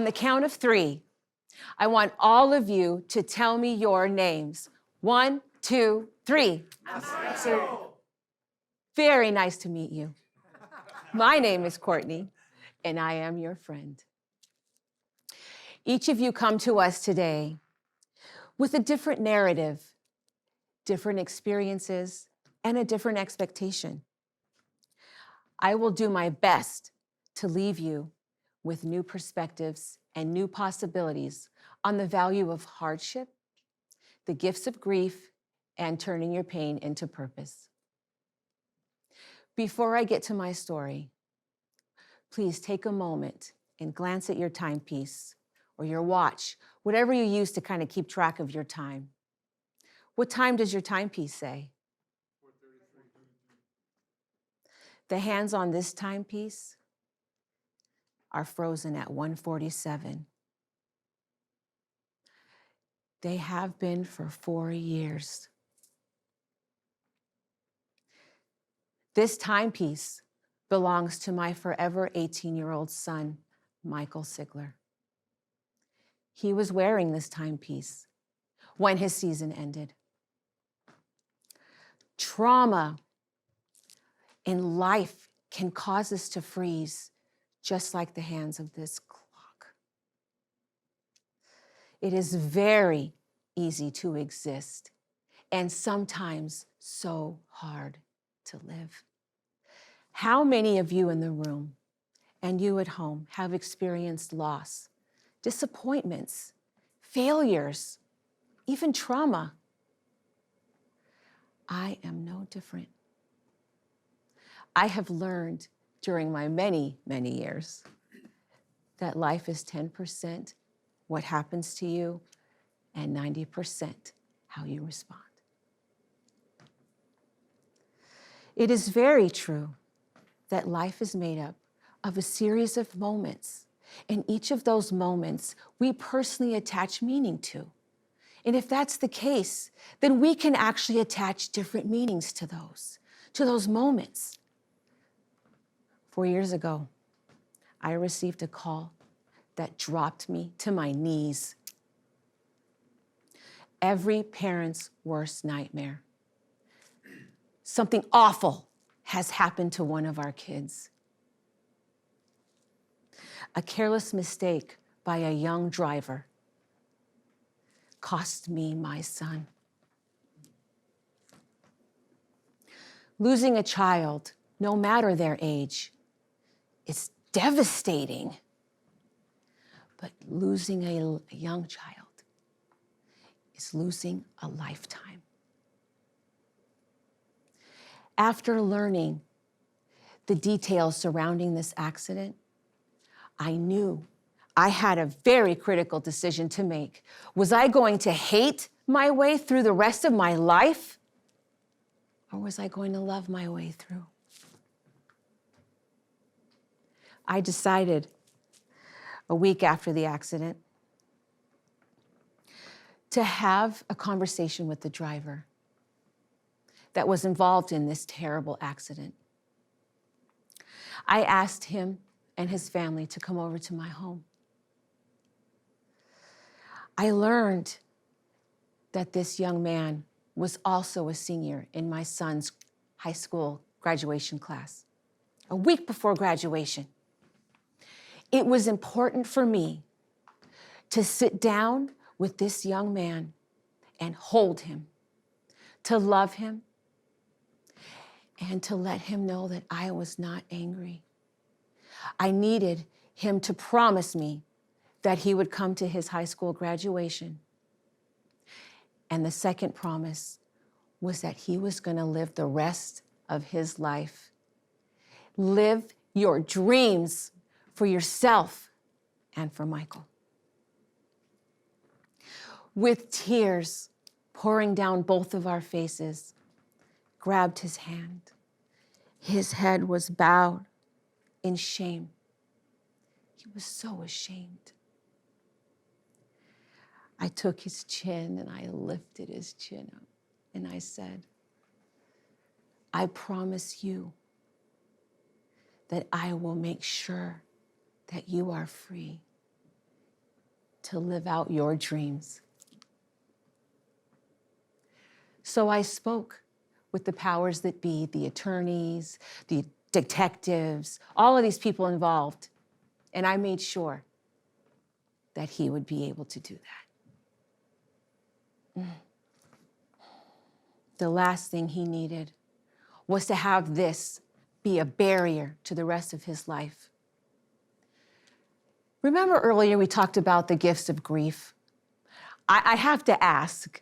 the count of 3, I want all of you to tell me your names. 1, 2, 3. Very nice to meet you. My name is Courtney, and I am your friend. Each of you come to us today with a different narrative, different experiences, and a different expectation. I will do my best to leave you with new perspectives and new possibilities on the value of hardship, the gifts of grief, and turning your pain into purpose. Before I get to my story, please take a moment and glance at your timepiece or your watch, whatever you use to kind of keep track of your time. What time does your timepiece say? 4:33. The hands on this timepiece are frozen at 1:47. They have been for 4 years. This timepiece belongs to my forever 18-year-old son, Michael Sigler. He was wearing this timepiece when his season ended. Trauma in life can cause us to freeze, just like the hands of this clock. It is very easy to exist, and sometimes so hard to live. How many of you in the room and you at home have experienced loss, disappointments, failures, even trauma? I am no different. I have learned during my many, many years that life is 10% what happens to you and 90% how you respond. It is very true that life is made up of a series of moments, and each of those moments we personally attach meaning to. And if that's the case, then we can actually attach different meanings to those moments. 4 years ago, I received a call that dropped me to my knees. Every parent's worst nightmare. Something awful has happened to one of our kids. A careless mistake by a young driver cost me my son. Losing a child, no matter their age, is devastating. But losing a young child is losing a lifetime. After learning the details surrounding this accident, I knew I had a very critical decision to make. Was I going to hate my way through the rest of my life? Or was I going to love my way through? I decided a week after the accident to have a conversation with the driver that was involved in this terrible accident. I asked him and his family to come over to my home. I learned that this young man was also a senior in my son's high school graduation class, a week before graduation. It was important for me to sit down with this young man and hold him, to love him, and to let him know that I was not angry. I needed him to promise me that he would come to his high school graduation. And the second promise was that he was going to live the rest of his life. Live your dreams for yourself and for Michael. With tears pouring down both of our faces, grabbed his hand. His head was bowed in shame. He was so ashamed. I took his chin and I lifted his chin up and I said, I promise you that I will make sure that you are free to live out your dreams. So I spoke with the powers that be, the attorneys, the detectives, all of these people involved, and I made sure that he would be able to do that. The last thing he needed was to have this be a barrier to the rest of his life. Remember earlier we talked about the gifts of grief? I have to ask,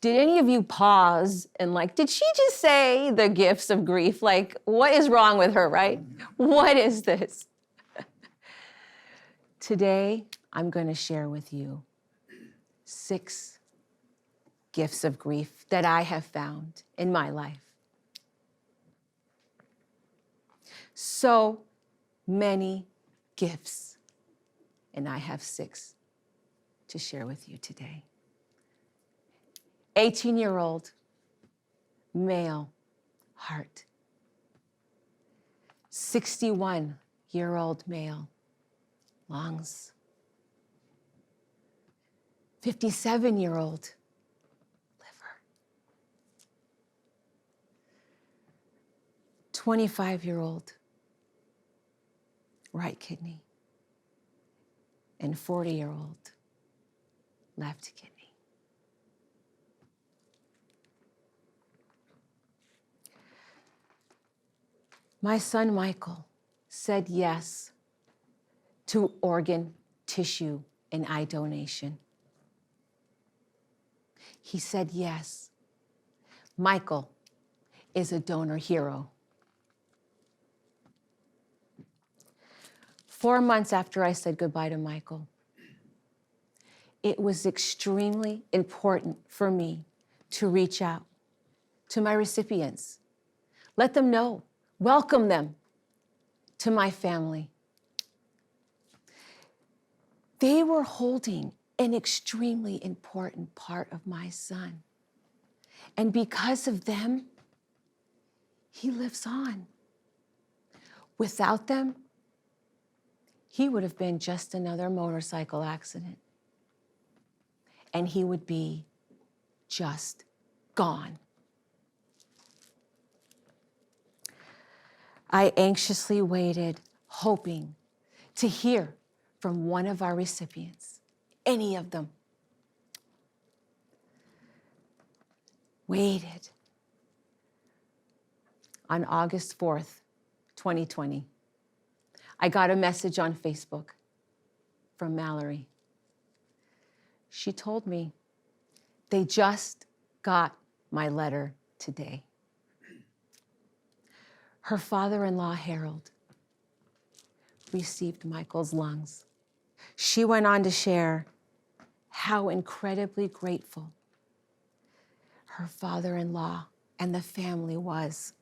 did any of you pause and did she just say the gifts of grief? What is wrong with her, right? What is this? Today, I'm going to share with you 6 gifts of grief that I have found in my life. So many gifts, and I have 6 to share with you today. 18-year-old male heart. 61-year-old male lungs. 57-year-old liver. 25-year-old right kidney. And 40-year-old left kidney. My son Michael said yes to organ, tissue, and eye donation. He said yes. Michael is a donor hero. 4 months after I said goodbye to Michael, it was extremely important for me to reach out to my recipients, let them know, welcome them to my family. They were holding an extremely important part of my son. And because of them, he lives on. Without them, he would have been just another motorcycle accident. And he would be just gone. I anxiously waited, hoping to hear from one of our recipients, any of them. Waited. On August 4th, 2020, I got a message on Facebook from Mallory. She told me they just got my letter today. Her father-in-law, Harold, received Michael's lungs. She went on to share how incredibly grateful her father-in-law and the family was,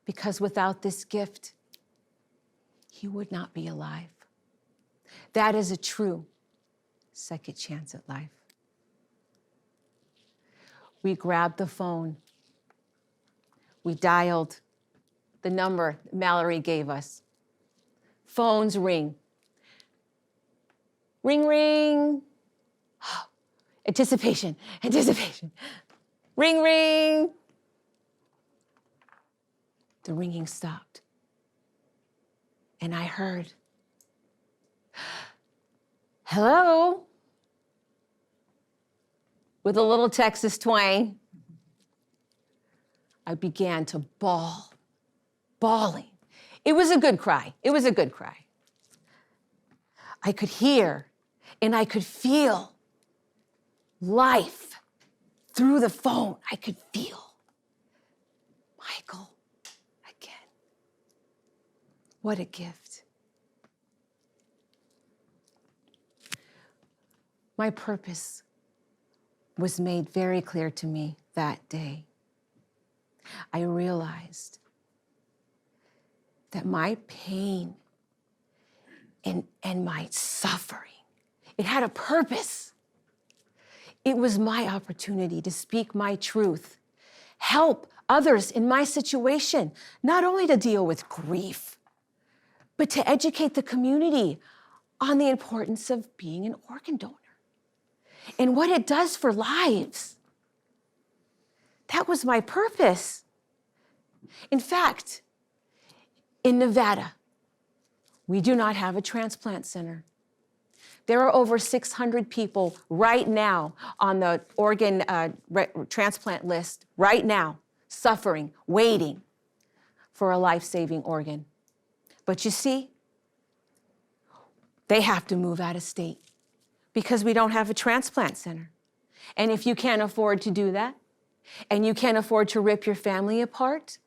because without this gift, he would not be alive. That is a true second chance at life. We grabbed the phone. We dialed the number Mallory gave us. Phones ring. Ring, ring. Anticipation, anticipation. Ring, ring. The ringing stopped. And I heard, hello? With a little Texas twang. I began to bawl, bawling. It was a good cry. It was a good cry. I could hear and I could feel life through the phone. I could feel Michael again. What a gift. My purpose was made very clear to me that day. I realized that my pain and my suffering, it had a purpose. It was my opportunity to speak my truth, help others in my situation, not only to deal with grief, but to educate the community on the importance of being an organ donor and what it does for lives. That was my purpose. In fact, in Nevada, we do not have a transplant center. There are over 600 people right now on the organ transplant list, right now, suffering, waiting for a life-saving organ. But you see, they have to move out of state because we don't have a transplant center. And if you can't afford to do that, and you can't afford to rip your family apart,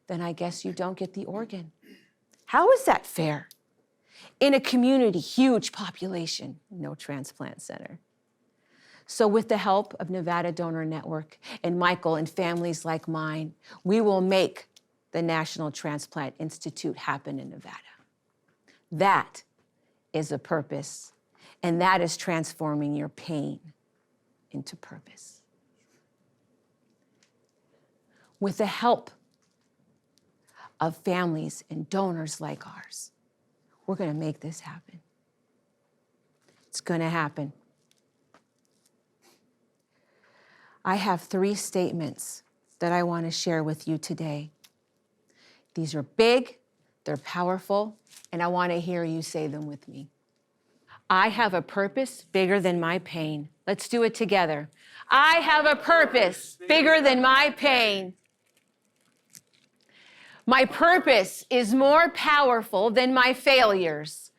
then I guess you don't get the organ. How is that fair? In a community, huge population, no transplant center. So with the help of Nevada Donor Network and Michael and families like mine, we will make the National Transplant Institute happen in Nevada. That is a purpose, and that is transforming your pain into purpose. With the help of families and donors like ours, we're going to make this happen. It's going to happen. I have 3 statements that I want to share with you today. These are big, they're powerful, and I want to hear you say them with me. I have a purpose bigger than my pain. Let's do it together. I have a purpose bigger than my pain. My purpose is more powerful than my failures.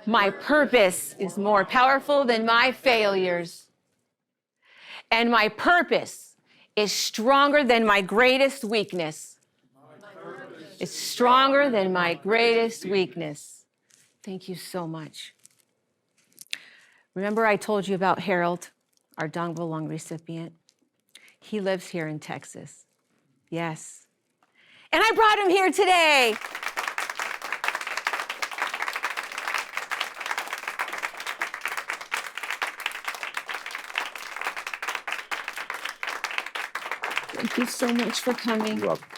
My purpose is more powerful than my failures. And my purpose is stronger than my greatest weakness. It's stronger than my greatest weakness. Thank you so much. Remember I told you about Harold, our Dongville lung recipient? He lives here in Texas. Yes. And I brought him here today. Thank you so much for coming. You're welcome.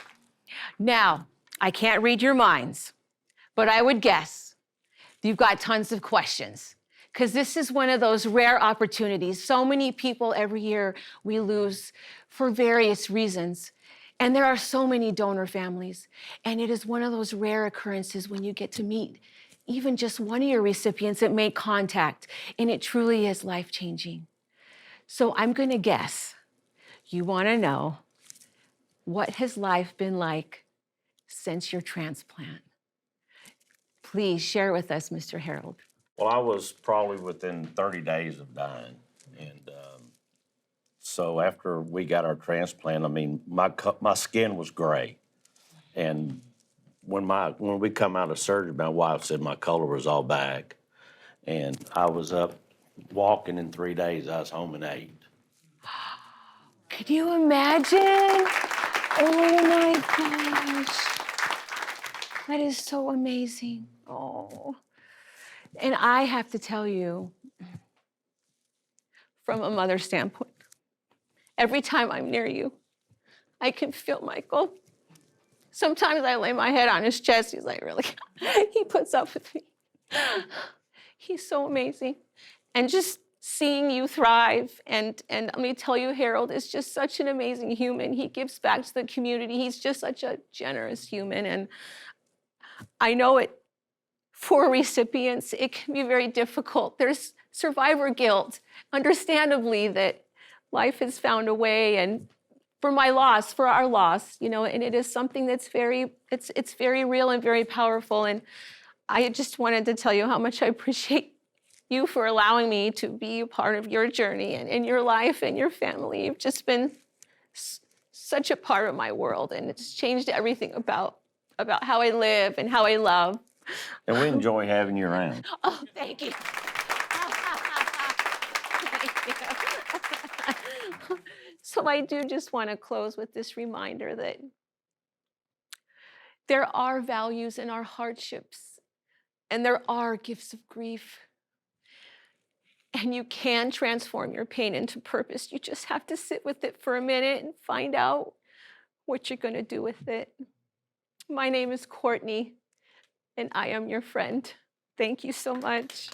Now, I can't read your minds, but I would guess you've got tons of questions, because this is one of those rare opportunities. So many people every year we lose for various reasons. And there are so many donor families. And it is one of those rare occurrences when you get to meet even just one of your recipients that make contact. And it truly is life-changing. So I'm going to guess you want to know, what has life been like since your transplant? Please share with us, Mr. Harold. Well, I was probably within 30 days of dying. And so after we got our transplant, I mean, my skin was gray. And when we come out of surgery, my wife said my color was all back. And I was up walking in 3 days. I was home in 8. Can you imagine? Oh my gosh. That is so amazing. Oh. And I have to tell you, from a mother's standpoint, every time I'm near you, I can feel Michael. Sometimes I lay my head on his chest. He's like, really? He puts up with me. He's so amazing. And just seeing you thrive, and let me tell you, Harold is just such an amazing human. He gives back to the community. He's just such a generous human. And I know it, for recipients, it can be very difficult. There's survivor guilt, understandably, that life has found a way, and for my loss, for our loss, you know, and it is something that's it's very real and very powerful. And I just wanted to tell you how much I appreciate you for allowing me to be a part of your journey and in your life and your family. You've just been such a part of my world, and it's changed everything about how I live and how I love. And we enjoy having you around. Oh, thank you. Thank you. So I do just want to close with this reminder that there are values in our hardships, and there are gifts of grief. And you can transform your pain into purpose. You just have to sit with it for a minute and find out what you're going to do with it. My name is Courtney, and I am your friend. Thank you so much.